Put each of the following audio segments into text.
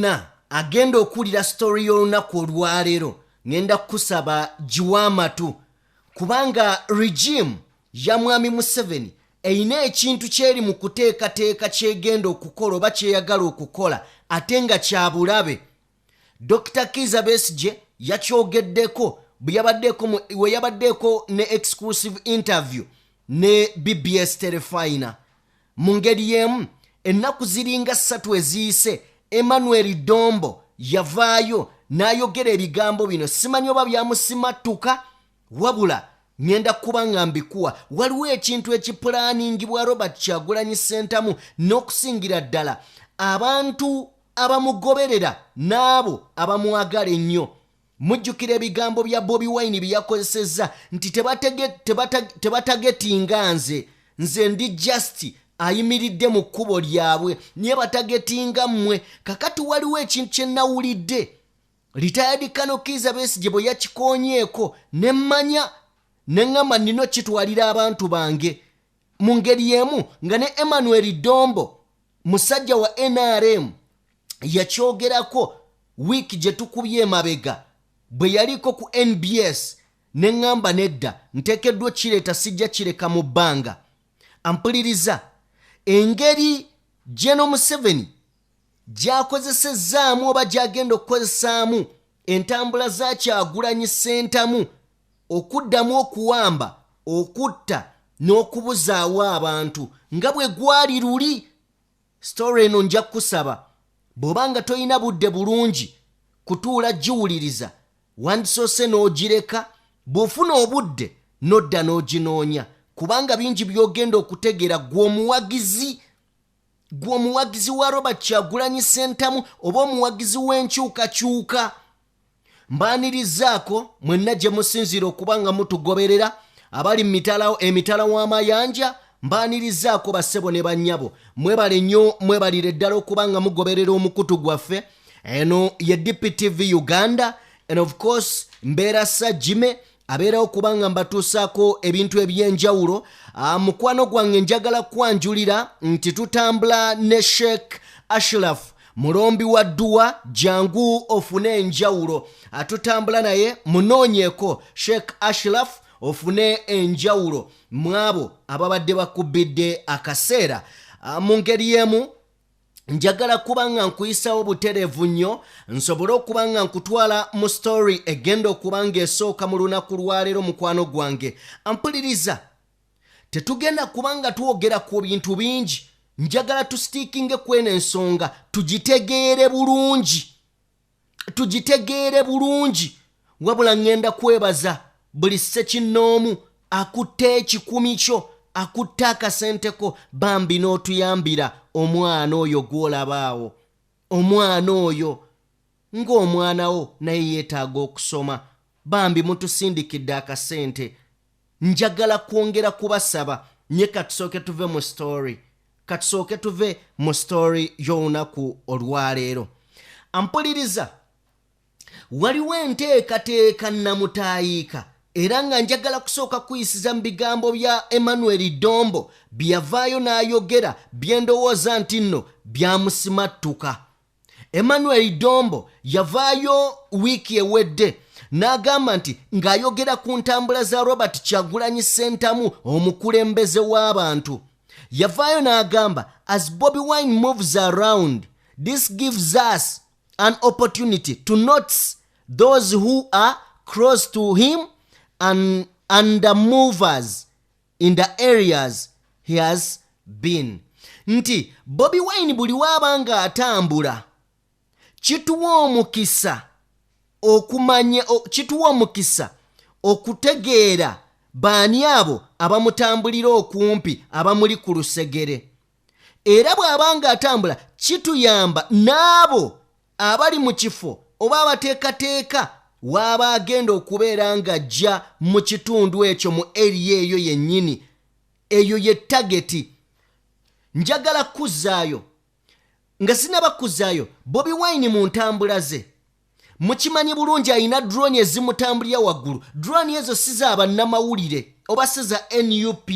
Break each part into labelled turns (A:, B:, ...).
A: yenna agenda okulira story y'olunaku olwaleero ngenda kusaba jiwamatu kubanga regime ya mwami Museveni eyina ekintu kyeri mu kuteekateeka kyegenda okukola oba kyeyagala okukola ate nga kya bulabe. Dr. Kizza Besigye yakyogeddeko we yabaddeeko ne exclusive interview ne BBS Telefina. Mu ngeri y'emu ennaku ziringa 3 eziyise Emmanuel Dombo yavaayo n'ayogera ebigambo bino. Simanyi oba byamusimattuka wabula ngenda kuba nga mbikuwa. Waliwo ekintu ekipulaaningibwa Robert Kyagulanyi Ssentamu n'okusingira ddala abantu abamugoberera n'abo abamwagala ennyo. Mujjukira ebigambo bya Bobi Wine bye yakozesezza nti tebatagetinga nze ndi just ayimiridde mu kkubo lyabwe niye batagetinga mmwe. Kakati waliwo ekintu kye nawulidde retired Kano Kizza Besigye bwe yakikoonyeeko ne mmanya ne ngamba nino kitwalira abantu bange mu ngeri y'emu nga ne Emmanuel Dombo musajja wa NRM yakyogerako wiiki gye tukubye emabega bwe yaliko ku NBS ne ngamba nedda nteekeddwa kireeta sijja kireka mu bbanga. Ampuliriza engeri General Museveni gyakozesezaamu oba gyagenda okukozesaamu entambula za Kyagulanyi Ssentamu okuddamu okuwamba okutta n'okubuzaawo abantu nga bwe gwali luli. Story eno nja kusaba bw'obanga toyina budde bulungi kutuula giwuliriza wandisoose n'ogireka, bw'ofuna obudde n'odda n'oginoonya kubanga bingi by'ogenda okutegeera gw'omuwagizi wa Robert Kyagulanyi Ssentamu oba omuwagizi w'enkyukakyuka. Mbaanirizaako mwenna gye musinzira okuba nga mutugoberera abali emitala w'amayanja. Mbaanirizaako bassebo ne bannyabo mwebale nnyo mwebalire ddala okuba nga mugoberera omukutu gwaffe. Eno ye DPTV Uganda and of course mbeera Sajjime abeerawo okuba nga mbatuusaako ebintu eby'enjawulo. Mukwano gwange njagala kwanjulira nti tutambula ne Sheikh Ashraf mulombi wa dduwa jangu ofune enjawulo. Tutambula naye munoonyeeko Sheikh Ashraf ofune enjawulo mwabo ababadde bakubidde akaseera. Mu ngeri y'emu njagala kuba nga nkuyisawo butereevu nnyo nsobole okuba nga nkutwala mu story egenda okuba nga esooka mu lunaku lwaleero. Mukwano gwange ampuliriza, tetugenda kuba nga twogera ku bintu bingi. Njagala tusitiikinge kweno ensonga tugitegeere bulungi wabula ngenda kwebaza buli ssekinnoomu akutte ekikumi kyo akutte akasenteko bambi n'otuyambira omwana oyo gw'olabaawo. Omwana oyo ng'omwanawo naye yeetaaga okusoma bambi mutusindikidde akasente. Njagala kwongera kubasaba nye katusooke tuve mu story y'olunaku olwaleero. Ampuliriza, waliwo enteekateeka namutaayiika era nga njagala kusooka kuyisiza mu bigambo bya Emmanuel Dombo byavaayo n'ayogera byendowooza nti nno byamusimattuka. Emmanuel Dombo yavaayo wiiki ewedde n'agamba nti ng'ayogera ku ntambula za Robert Kyagulanyi Ssentamu omukulembeze w'abantu. Yavaayo n'agamba as Bobi Wine moves around, this gives us an opportunity to notice those who are close to him and the movers in the areas he has been. Nti Bobi Wine buli wabanga atambula kituwa omukisa okutegeera baani abo abamutambulira okumpi abamuli ku lusegere. Era bw'abanga atambula kituyamba n'abo abali mu kifo oba abateekateeka waaba agenda okubeera ng'ajja mu kitundu ekyo mu area eyo yennyini. Eyo ye tageti. Njagala kuzzaayo nga sinabakuzaayo Bobi Wine mu ntambula ze. Mukimanyi bulungi alina drone ezimutambulira waggulu. Drone ezo si za bannamawulire oba si za NUP.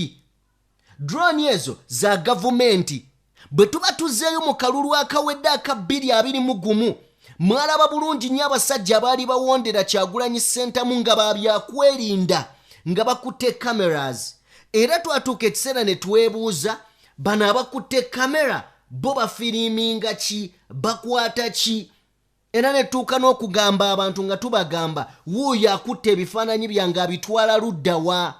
A: Drone ezo za gavumenti. bwe tuba tuzzeeyo mu kalulu akawedde aka 2021 mwalaba bulungi nnyo abasajja abaali bawondera Kyagulanyi Ssentamu nga babyakwerinda nga bakutte cameras era twatuuka ekiseera ne twebuuza bano abakutte kamera bo bafiriminga ki bakwata ki era ne tuuka n'okugamba abantu nga tubagamba wuuyo akutte ebifaananyi byange abitwala luddawa.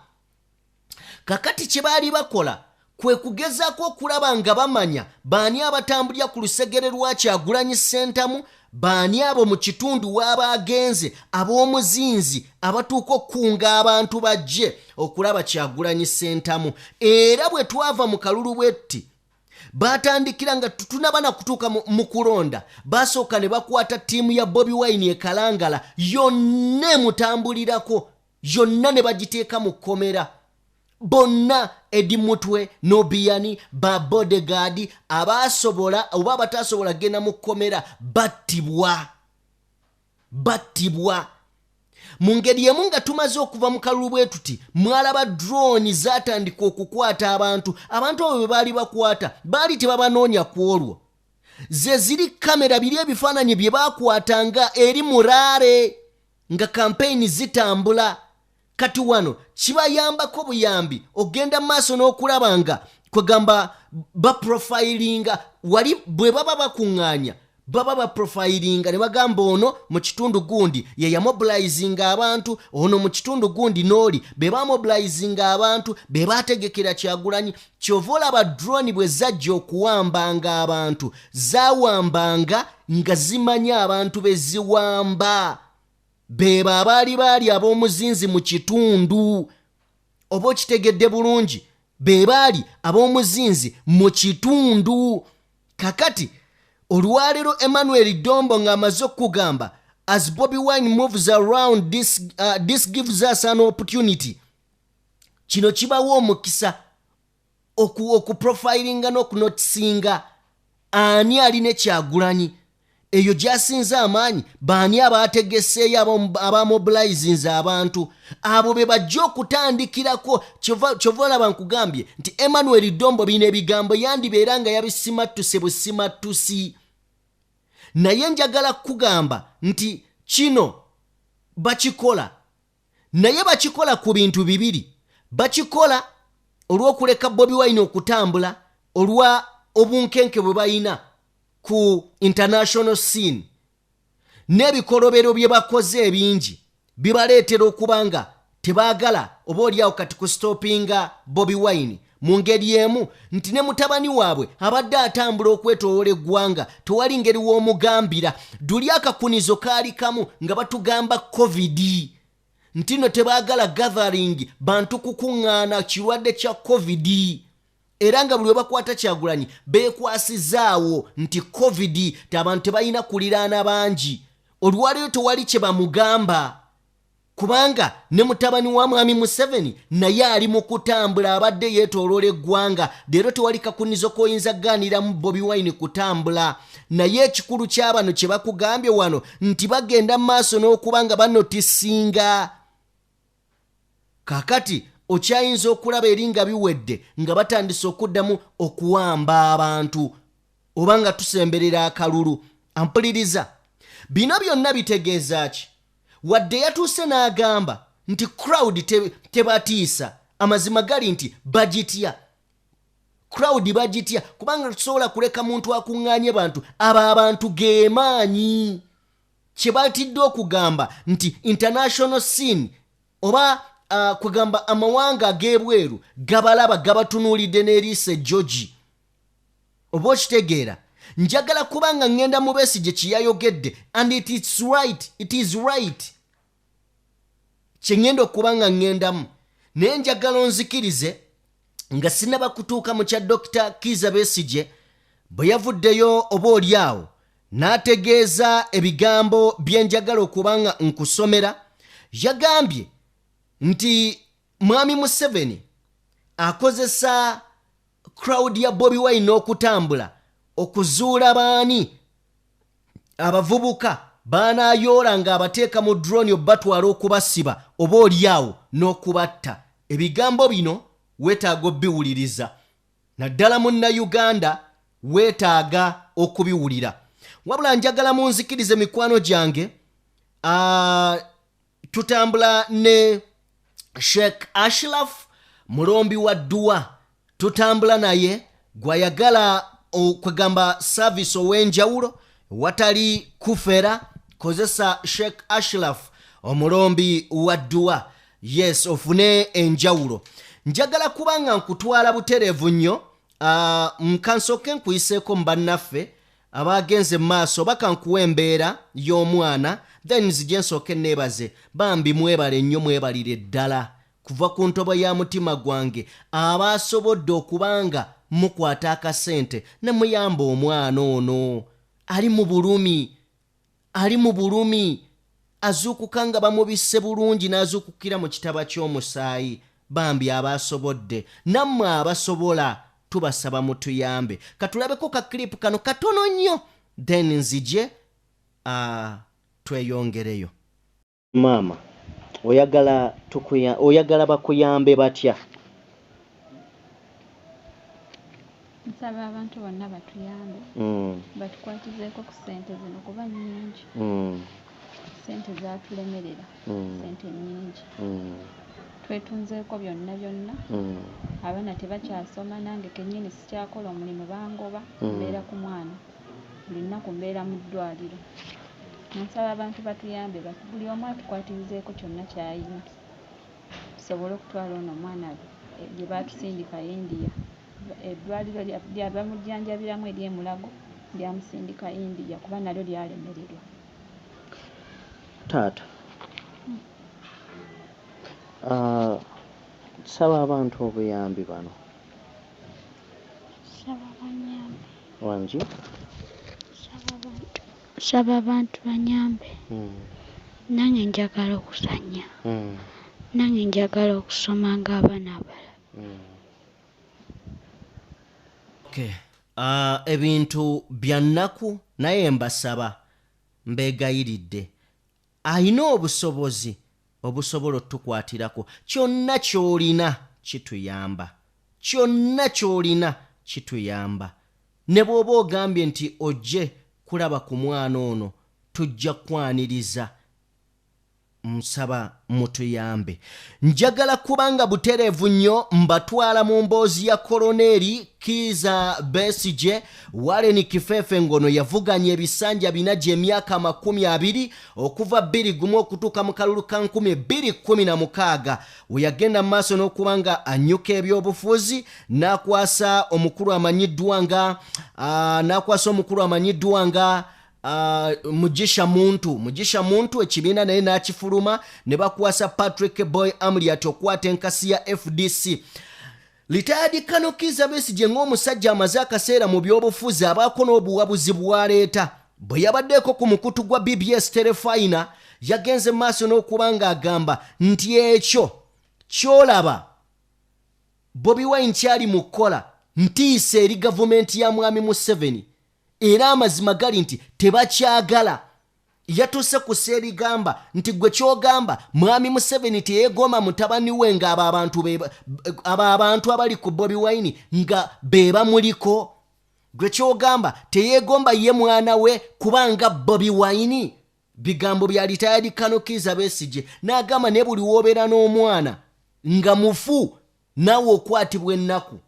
A: Kakati kye baali bakola kwe kugezaako okulaba nga bamanya baani abatambulira ku lusegere lwa Kyagulanyi Ssentamu, baani abo mu kitundu w'abagenze ab'omuzinzi abatuuka okukunga abantu bajje okulaba Kyagulanyi Ssentamu. Era bwe twava mu kalulu bwetti batandikira nga tunaba na kutuuka mu kulonda basooka ne bakwata ttiimu ya Bobi Wine e Kalangala yonna emutambulirako yonna ne bagiteeka mu kkomera. Bonna Edi Mutwe Nobiyani ba bodyguard abasobola oba abatasobola genda mu kkomera battibwa. Mu ngeri emu nga tumaze okuva mu kalulu bwe tuti mwalaba drone zatandika okukwata abantu abo bwe baali bakwata baali tebabanoonya ku olwo ze ziri kamera biri ebifaananyi bye baakwatanga eri muraare nga kampeyini zitambula. Kati wano kibayambako buyambi ogenda mu maaso n'okulaba nga kwegamba baprofilinga wali bwe baba bakuŋŋaanya baba baprofilinga ne bagamba ono mu kitundu gundi ye yamobilizinga abantu, ono mu kitundu gundi n'oli be bamobilizinga abantu be baategekera Kyagulanyi. Kyova olaba drone bwe zajja okuwambanga abantu zaawambanga nga zimanya abantu be ziwamba be baali ab'omuzinzi mu kitundu. Oba okitegedde bulungi, be baali ab'omuzinzi mu kitundu. Kakati olwaleero Emmanuel Dombo ng'amaze okugamba as Bobi Wine moves around this gives us an opportunity. Kino kibawa omukisa okuprofilinga n'okunotisinga ani alina Kyagulanyi. Eyo gyasinze amaanyi baani abaategeseeyo abamobilizinze abantu abo be bajja okutandikirako. Kyova olaba nkugambye nti Emmanuel Dombo bino ebigambo yandibeera nga yabisimattuse busimattusi, naye njagala kugamba nti kino bakikola, naye bakikola ku bintu bibiri. Bakikola olw'okuleka Bobi Wine okutambula olwa obunkenke bwe bayina ku international scene n'ebikolobero bye bakoze ebingi bibaleetera okuba nga tebaagala oba oliawo kati kustopinga Bobi Wine mu ngeri emu nti ne mutabani waabwe abadde atambula okwetoloola eggwanga tewali ngeri w'omugambira. Duli akakunizo kaali kamu nga batugamba COVID nti no tebaagala gathering bantu kukuŋŋaana kirwadde kya COVID era nga buli we bakwata Kyagulanyi beekwasizaawo nti COVID abantu tebalina kuliraana bangi. Olwaleero tewali kye bamugamba kubanga ne mutabani wa mwami Museveni naye ali mu kutambula abadde yeetooloola eggwanga. Leero tewali kakunizo k'oyinza kugaaniramu Bobi Wine kutambula, naye ekikulu ky'abano kye bakugambye wano nti bagenda mu maaso n'okuba nga banotisinga. Kakati okyayinza okulaba eri nga biwedde nga batandise okuddamu okuwamba abantu oba nga tusemberera akalulu. Ampuliriza, bino byonna bitegeeza ki? Wadde yatuuse n'agamba nti crowd tebatiisa, amazima gali nti bagitya. Crowd bagitya kubanga tusobola kuleka muntu akuŋŋaanye bantu abo abantu geemaanyi. Kye batidde okugamba nti international scene oba kugamba amawanga ag'ebweru gabalaba gabatunuulidde n'eriisa ejjogi. Oba okitegeera, njagala kubanga ngenda mu Besigye kye yayogedde and it is right kye ngenda okubanga ngendamu, naye njagala onzikirize nga sinaba kutuuka mu kya Dr. Kizza Besigye bwe yavuddeyo oba oliawo n'ategeeza ebigambo bye njagala okubanga nkusomera. Yagambye nti mwami Museveni akozesa crowd ya Bobi Wine okutambula okuzuula baani abavubuka baanayoola nga abateeka mu drone obatwala okubasiba oba oliawo n'okubatta. Ebigambo bino weetaaga obbiwuliriza naddala munna Uganda weetaaga okubiwulira. Wabula njagala munzikirize mikwano gyange, tutambula ne Sheikh Ashraf mulombi wa dduwa, tutambula naye gwayagala okwegamba service ow'enjawulo watali kufera, kozesa Sheikh Ashraf omulombi wa dduwa, yes, ofune enjawulo. Njagala kubanga nkutwala butereevu nnyo, nkansoke nkuyiseeko mu bannaffe abagenze maaso, baka nkuwa embeera y'omwana, then nzije nsooke neebaze. Bambi mwebale nnyo, mwebalire ddala kuva ku ntobo ya mutima gwange abaasobodde okubanga mukwata akasente ne muyamba omwana ono ali mu bulumi, azuukuka nga bamubisse bulungi n'azuukukira mu kitaba ky'omusaayi. Bambi abaasobodde, nammwe abasobola, tubasaba mutuyambe. Katulabeko ka clip kano katono nnyo, then nzije tweyongereyo. Maama, oyagala bakuyambe batya?
B: Nsaba abantu bonna batuyambe, batukwatizeeko ku ssente zino kuba nnyingi. Ssente zaatulemerera, ssente nnyingi. Twetunzeeko byonna byonna. Abaana tebakyasoma, nange kennyini sikyakola omulimu, bangoba, mbeera ku mwana. Buli nnaku mbeera mu ddwaliro. Nsaba abantu batuyambe, buli omu atukwatirizeeko kyonna ky'ayina, tusobole okutwala ono omwana gye baatusindika India. Eddwaliro lyabamujjanjabiramu ery'e-Mulago lyamusindika India kuba nalyo lyalemererwa.
A: Taata, saba abantu obuyambi bano.
B: Saba banyambe.
A: Wangi?
B: Saba abantu banyambe. Nange njagala okusanya. Nange njagala okusoma ng'abaana abalala.
A: Okay. Ebintu bya nnaku, naye mbasaba, mbeegayiridde, ayina obusobozi obusobola otukwatirako. Kyonna ky'olina kituyamba, kyonna ky'olina kituyamba. Ne bw'oba ogambye nti ojje kulaba ku mwana ono, tujja kwaniriza. Nsaba mutuyambe. Njagala kubanga butereevu nnyo mbatwala mu mboozi ya Koloneri Kizza Besigye. Warren Kifeefe ngono yavuganya ebisanja bina gy'emyaka 20 okuva 21 okutuuka mu kalulu ka 2016 we yagenda mu maaso n'okubanga annyuka ebyobufuzi n'akwasa omukulu amanyiddwa nga Mugisha muntu ekibiina naye n'akifuluma ne bakwasa Patrick Boy Amuriat okwata enkasi ya FDC. Retired Colonel Kizza Besigye ng'omusajja amaze akaseera mu byobufuzi abaako n'obuwabuzi bwaleeta. Bwe yabaddeeko ku mukutu gwa BBS Telefina, yagenze maaso n'okuba ng'agamba nti ekyo ky'olaba Bobi Wine kyali mu kkola ntiisa eri gavumenti ya Mwami Museveni. Era amazima gali nti tebakyagala. Yatuuse ku sseerigamba nti gwe ky'ogamba Mwami Museveni teyeegomba mutabani we nga abo abantu abali ku Bobi Wine nga be bamuliko. Gwe ky'ogamba teyeegomba ye mwana we kubanga Bobi Wine. Bigambo bya Retired Colonel Kizza Besigye. N'agamba ne buli w'obeera n'omwana nga mufu nawe okwatibwa ennaku.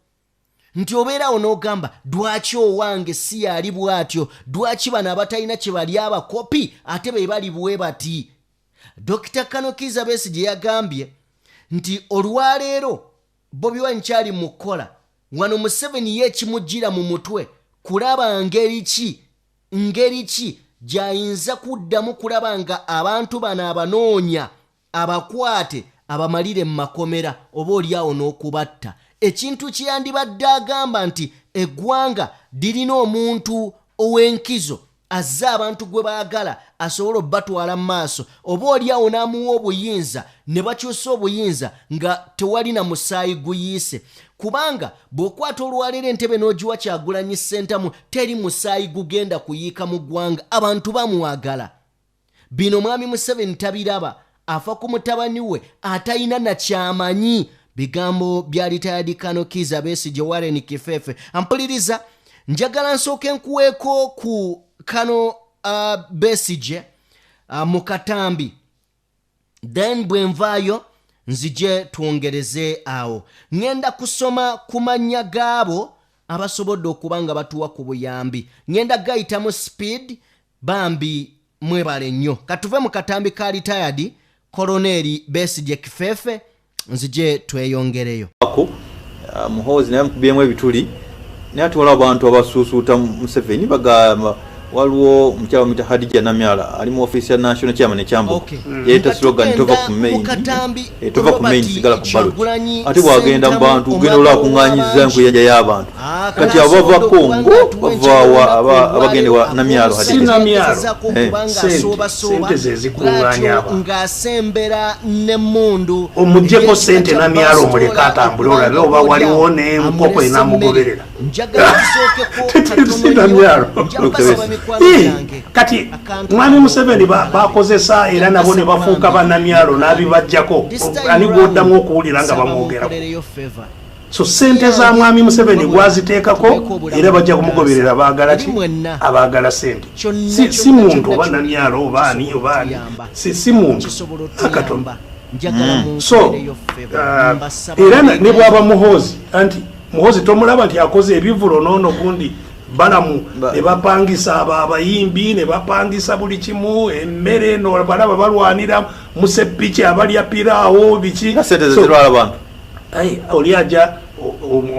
A: Nti obeerawo n'ogamba dwaki owange si yali bw'atyo, dwaki bano abatalina kye bali abakopi ate be bali bwe bati. Dr. Colonel Kizza Besigye yagambye nti olwaleero Bobi Wine kyali mu kkola, wano Museveni yeekimujjira mu mutwe kulaba ngeri ki gy'ayinza kuddamu kulaba nga abantu bano abanoonya abakwate abamalire mu makomera oba oliawo n'okubatta. Ekintu kyeyandibadde agamba nti eggwanga lirina omuntu ow'enkizo azza abantu gwe baagala asobola obbatwala mu maaso, oba oliawo n'amuwa obuyinza ne bakyusa obuyinza nga tewali na musaayi guyiise. Kubanga bw'okwata olwaleero entebe n'ogiwa Kyagulanyi Ssentamu teri musaayi gugenda kuyiika mu ggwanga, abantu bamwagala. Bino Mwami Museveni tabiraba, afa ku mutabani we atalina na kyamanyi. Bigambo bya Retired Colonel Kizza Besigye Warren Kifeefe. Ampuliriza njagala nsooke nkuweeko ku kano Besigye mu katambi, then bwe nvaayo nzije twongereze awo. Ngenda kusoma ku mannya gaabo abasobodde okuba nga batuwa ku buyambi. Ngenda gayitamu speed, bambi mwebale nnyo. Katuve mu katambi ka retired Koloneli Besigye Kifeefe, nzije tweyongereyo.
C: Muhoozi naye mukubyemu ebituli naye atuwala abantu abasuusuuta Museveni bagamba waliwo mukyala mita Hadija Namyala ali mu office ya National Chairman ekyambo yeeta slogan tova ku main sigala ku ballot ate bwagenda mu bantu genda olwa kuŋŋaanyiza enkuyanja y'abantu kati abava Kongo bava abagende wa Namyalo Hadija
D: sente zezikuŋŋaanya abo
A: ng'asembera n'emmundu
D: omugyeko sente Namyalo omuleka atambule olabe oba waliwo n'enkoko enamugoberera
A: njagala tusookeko
D: Namyalo kati mwami Museveni bakozesa era nabo ne bafuuka bannamyalo n'abibajjako ani gw'oddamu okuwulira nga bamwogerako. So sente za mwami Museveni gwaziteekako era bajja kumugoberera baagala ki? Abaagala sente. Si muntu oba nnamyalo oba ani si muntu akatonda. So era ne bw'aba Muhoozi anti Muhoozi tomulaba nti akoze ebivulo noono gundi balamu ne bapangisa abayimbi ne bapangisa buli kimu emmere no balaba balwanira musepiki abalya piraawo biki oli aja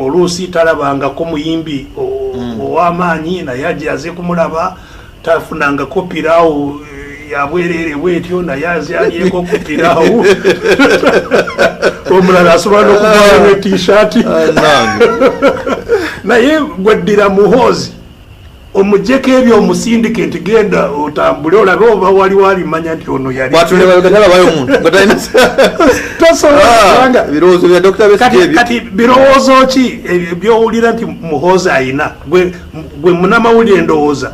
D: oluusi talabangako muyimbi ow'amaanyi naye aje aze kumulaba tafunangako piraawo yabwerere bwetyo naye aze alyeko ku piraawo omulala asobola n'okuvaayo t-shirt naye gweddira Muhoozi omujjeko ebyo omusindike nti genda otambule olabe oba wali walimanya nti ono yali kati birowoozo ki byowulira nti Muhoozi ayina gwe munamawulire ndowooza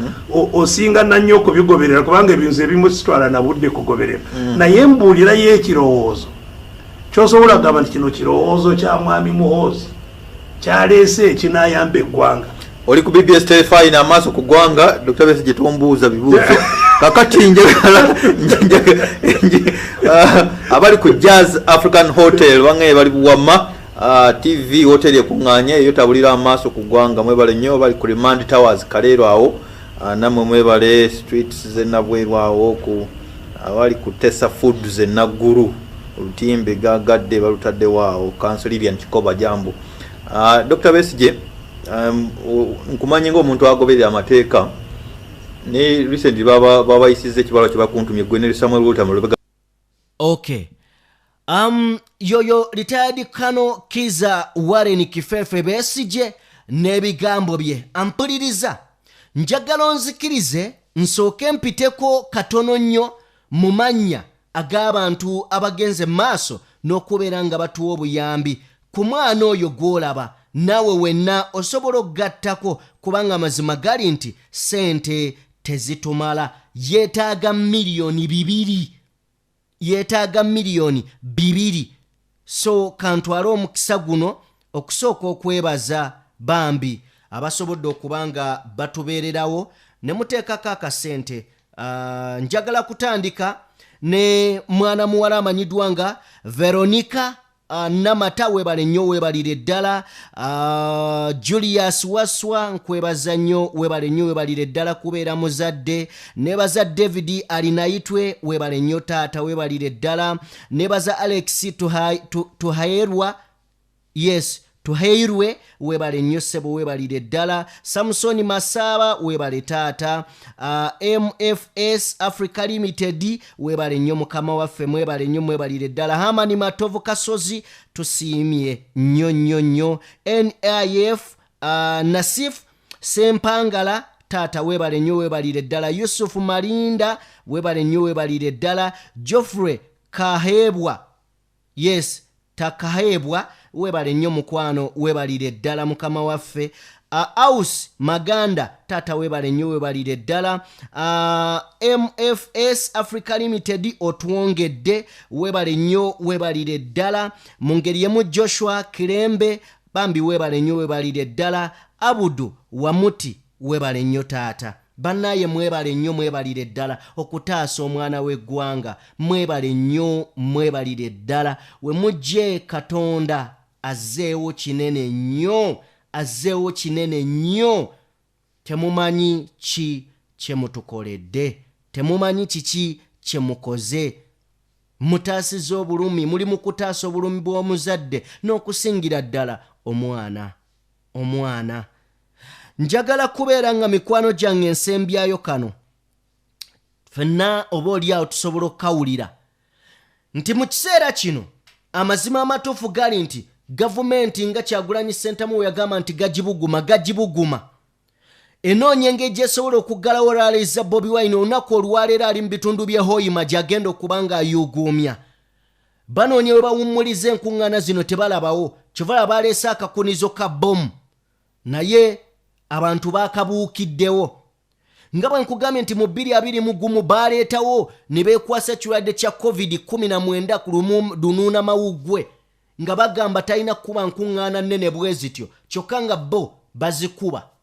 D: osinga nannyo okubigoberera kubanga ebintu ebimu sitwala na budde kugoberera naye mbuulirayo ekirowoozo kyosobola kugamba nti kino kirowoozo kya mwami Muhoozi kyaleese ekinayamba eggwanga.
C: Oli ku BBS telefine amaaso ku ggwanga Dr. Besigye tombuuza bibuuzo kakati njagala abali ku Jazz African Hotel bangaye bali buwama TV hotel ekuŋŋaanya eyo tabulira amaaso ku ggwanga mwebale nnyo bali ku Remand Towers Kaleero awo namwe mwebale streets zennabweru awo ku abali ku Tessa Foods ennaggulu olutimbe gagadde balutadde waawo Council Lilian Kikoba jambo. Dr. Besigye nkumanyi ng'omuntu agoberera amateeka ne recently babayisiza ekibalo kye bakuntumye Gweneri Samuel Walter Mulubega.
A: Okay. Yoyo retired Kano Kiza Warren Kifeefe Besigye n'ebigambo bye ampuliriza njagala onzikirize nsooke mpiteko katono nnyo mu mannya ag'abantu abagenze maaso n'okubeera nga batuwa obuyambi ku mwana oyo gw'olaba nawe wenna osobola okugattako kubanga mazima gali nti sente tezitumala yeetaaga miliyoni 2 so kantwale omukisa guno okusooka okwebaza bambi abasobodde okuba nga batubeererawo ne muteekako akasente. Njagala kutandika ne mwana muwala amanyiddwa nga Veronica Namata webale nnyo webalire ddala. Julius Waswa nkwebaza nnyo webale nnyo webalire ddala kubeera muzadde. Nebaza David Alinayitwe webale nnyo taata webalire ddala. Nebaza Alex Tuhairwa yes Tuhairwe webale nnyo sebo webalire ddala. Samsoni Masaba webale taata. MFS Africa Limited webale nnyo mukama waffe mwebale nnyo mwebalire ddala. Hamani Matovu Kasozi tusiimye nnyo. NIF Nasif Sempangala taata webale nnyo webalire ddala. Yusuf Malinda webale nnyo webalire ddala. Geoffrey Kahebwa yes Takahebwa webale nnyo mukwano webalire ddala mukama waffe. Aus Maganda tata webale nnyo webalire ddala. MFS Africa Limited otwongedde webale nnyo webalire ddala. Mu ngeri yemu Joshua Kirembe bambi webale nnyo webalire ddala abudu wamuti webale nnyo taata bannaye mwebale nnyo mwebalire ddala okutaasa omwana w'eggwanga mwebale nnyo mwebalire ddala we mujje katonda azzeewo kinene nnyo temumanyi ki kyemutukoledde temumanyi kiki kyemukoze mutaasiza obulumi muli mu kutaasa obulumi bw'omuzadde n'okusingira ddala omwana njagala kubeera nga mikwano gyange ensembyayo kano ffenna oba oliawo tusobola okukawulira nti mu kiseera kino amazima amatuufu gali nti gavumenti nga Kyagulanyi Ssentamu we yagamba nti gagibuguma enoonya engeri gyesobola okuggalawo rali za Bobi Wine olunaku olwaleero ali mu bitundu bye Hoima gy'agenda okuba ng'ayuuguumya banoonya we bawummuliza enkuŋŋaana zino tebalabawo kyova baleese akakunizo ka bomu naye abantu baakabuukiddewo nga bwe nkugambye nti mu 2021 baaleetawo ne beekwasa ekirwadde kya COVID-19 ku lunuuna mawuggwe nga bagamba talina kuba nkuŋŋaana nnene bwe zityo kyokka nga bo bazikuba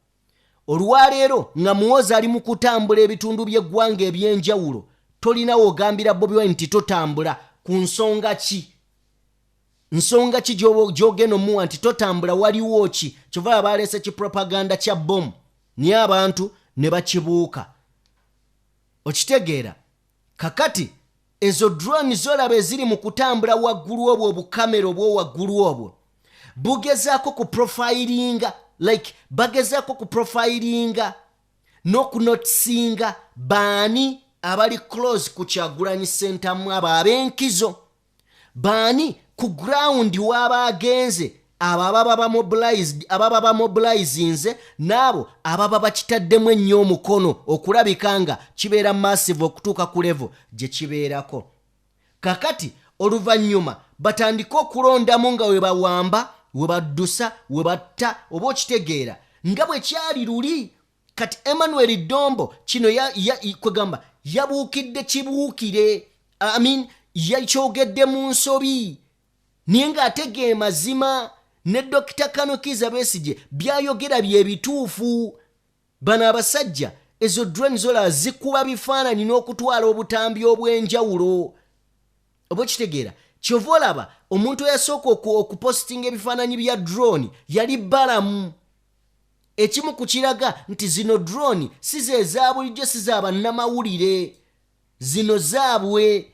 A: olwaleero nga muwozi ali mu kutambula ebitundu by'eggwanga eby'enjawulo tolinawo ogambira Bobi Wine nti totambula ku nsonga ki gy'ogenda omuwa nti totambula waliwo ki kyova baleese kipropaganda kya bomu naye abantu ne bakibuuka okitegeera kakati ezo drone zolaba eziri mu kutambula waggulu obwo obukamera obwo waggulu obwo bugezaako ku profilinga bagezaako ku profilinga n'okunotisinga baani abali close ku Kyagulanyi Ssentamu abo ab'enkizo baani ku ground waba agenze abo ababa bamobilizinze n'abo ababa bakitaddemu ennyo omukono okulabika nga kibeera massive okutuuka ku level gye kibeerako kakati oluvannyuma batandike okulondamu nga we bawamba we baddusa we batta oba okitegeera nga bwe kyali luli kati Emmanuel Dombo kino kwegamba yabuukidde kibuukire yakyogedde mu nsobi naye ng'ategeera mazima ne Dr. Kanokiza Besigye byayogera bye bituufu bano abasajja ezo drone zola zikuba bifaananyi n'okutwala obutambi obw'enjawulo oba okitegeera kyova olaba omuntu eyasooka okupositinga ebifaananyi bya drone yali balamu ekimu ku kiraga nti zino drone si ze eza bulijjo si za bannamawulire zino zaabwe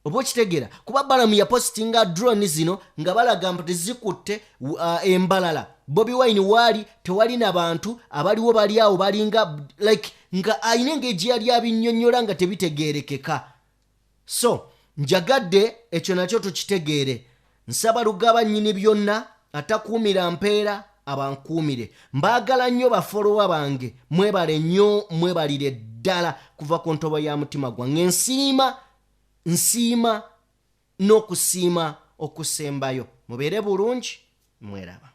A: oba okitegeera kuba balamu yapositinga drone zino nga balaga nti zikutte embalala Bobi Wine waali tewali na bantu abaliwo bali awo balinga nga ayina engeri gye yali abinnyonnyola nga tebitegeerekeka so njagadde ekyo nakyo tukitegeere nsaba Lugaba nnyini byonna atakuumira mpeera abankuumire mbaagala nnyo bafolowa bange mwebale nnyo mwebalire ddala kuva ku ntobo ya mutima gwange nsiima n'okusiima okusembayo mubeere bulungi mweraba